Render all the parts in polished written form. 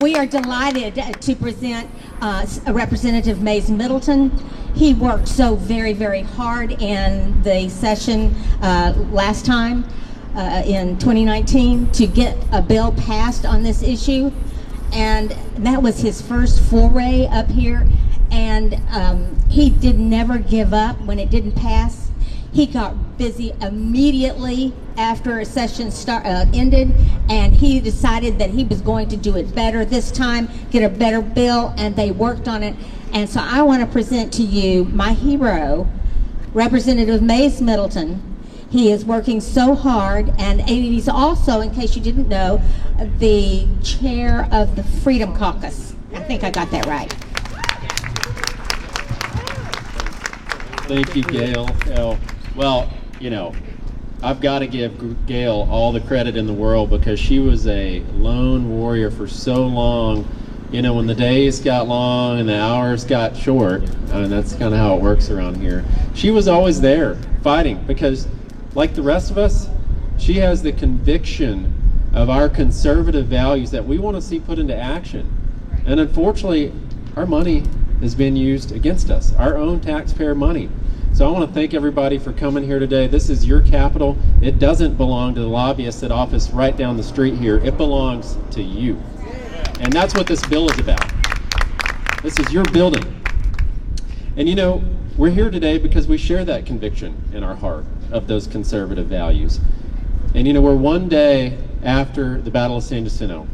We are delighted to present Representative Mays Middleton. He worked so very, very hard in the session last time in 2019 to get a bill passed on this issue, and that was his first foray up here, and he did never give up when it didn't pass. He got busy immediately after a session ended, and he decided that he was going to do it better this time, get a better bill, and they worked on it. And so I want to present to you my hero, Representative Mays Middleton. He is working so hard, and he's also, in case you didn't know, the chair of the Freedom Caucus. I think I got that right. Thank you, Gail. Well, you know, I've got to give Gail all the credit in the world because she was a lone warrior for so long. You know, when the days got long and the hours got short, and that's kind of how it works around here, she was always there fighting because, like the rest of us, she has the conviction of our conservative values that we want to see put into action. And unfortunately, our money has been used against us, our own taxpayer money. So I want to thank everybody for coming here today. This is your capital. It doesn't belong to the lobbyists at office right down the street here. It belongs to you. And that's what this bill is about. This is your building. And you know, we're here today because we share that conviction in our heart of those conservative values. And you know, we're one day after the Battle of San Jacinto.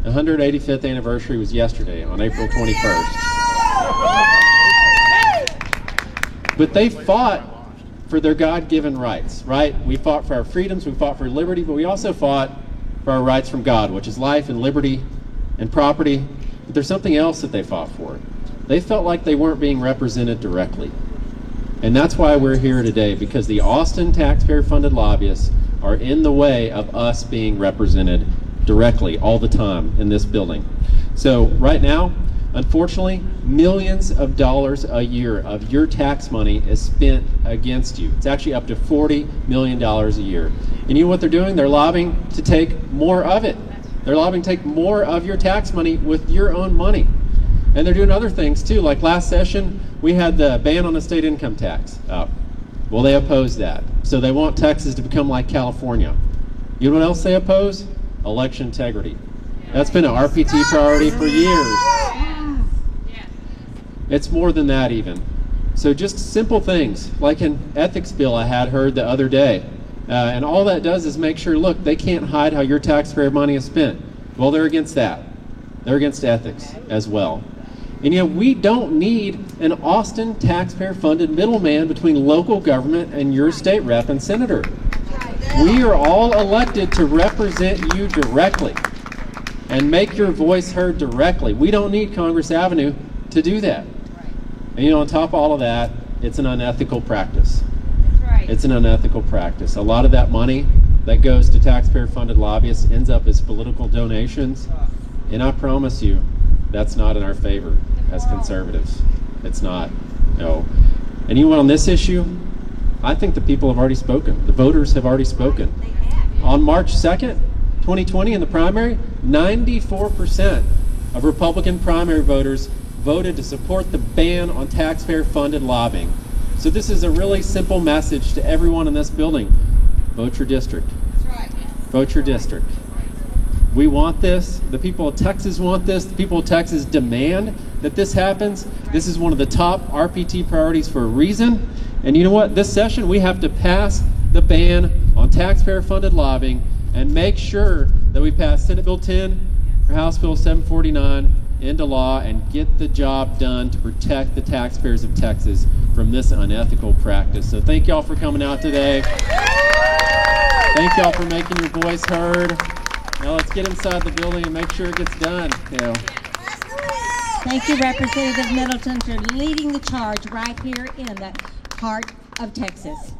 The 185th anniversary was yesterday on April 21st. But they fought for their God-given rights, right? We fought for our freedoms, we fought for liberty, but we also fought for our rights from God, which is life and liberty and property. But there's something else that they fought for. They felt like they weren't being represented directly. And that's why we're here today, because the Austin taxpayer-funded lobbyists are in the way of us being represented directly all the time in this building. So right now, unfortunately, millions of dollars a year of your tax money is spent against you. It's actually up to $40 million a year. And you know what they're doing? They're lobbying to take more of it. They're lobbying to take more of your tax money with your own money. And they're doing other things too. Like last session, we had the ban on the state income tax up. Well, they opposed that. So they want Texas to become like California. You know what else they oppose? Election integrity. That's been an RPT priority for years. It's more than that even. So just simple things, like an ethics bill I had heard the other day. And all that does is make sure, look, they can't hide how your taxpayer money is spent. Well, they're against that. They're against ethics as well. And you know, we don't need an Austin taxpayer-funded middleman between local government and your state rep and senator. We are all elected to represent you directly and make your voice heard directly. We don't need Congress Avenue to do that. And you know, on top of all of that, it's an unethical practice. That's right. It's an unethical practice. A lot of that money that goes to taxpayer-funded lobbyists ends up as political donations, and I promise you, that's not in our favor as conservatives. It's not. No. And you know what, on this issue, I think the people have already spoken. The voters have already spoken. On March 2nd, 2020 in the primary, 94% of Republican primary voters voted to support the ban on taxpayer-funded lobbying. So this is a really simple message to everyone in this building. Vote your district. That's right. Vote your district. We want this. The people of Texas want this. The people of Texas demand that this happens. This is one of the top RPT priorities for a reason. And you know what? This session, we have to pass the ban on taxpayer-funded lobbying and make sure that we pass Senate Bill 10 or House Bill 749 into law and get the job done to protect the taxpayers of Texas from this unethical practice. So thank y'all for coming out today. Thank y'all for making your voice heard. Now let's get inside the building and make sure it gets done. You know. Thank you, Representative Middleton, for leading the charge right here in the heart of Texas.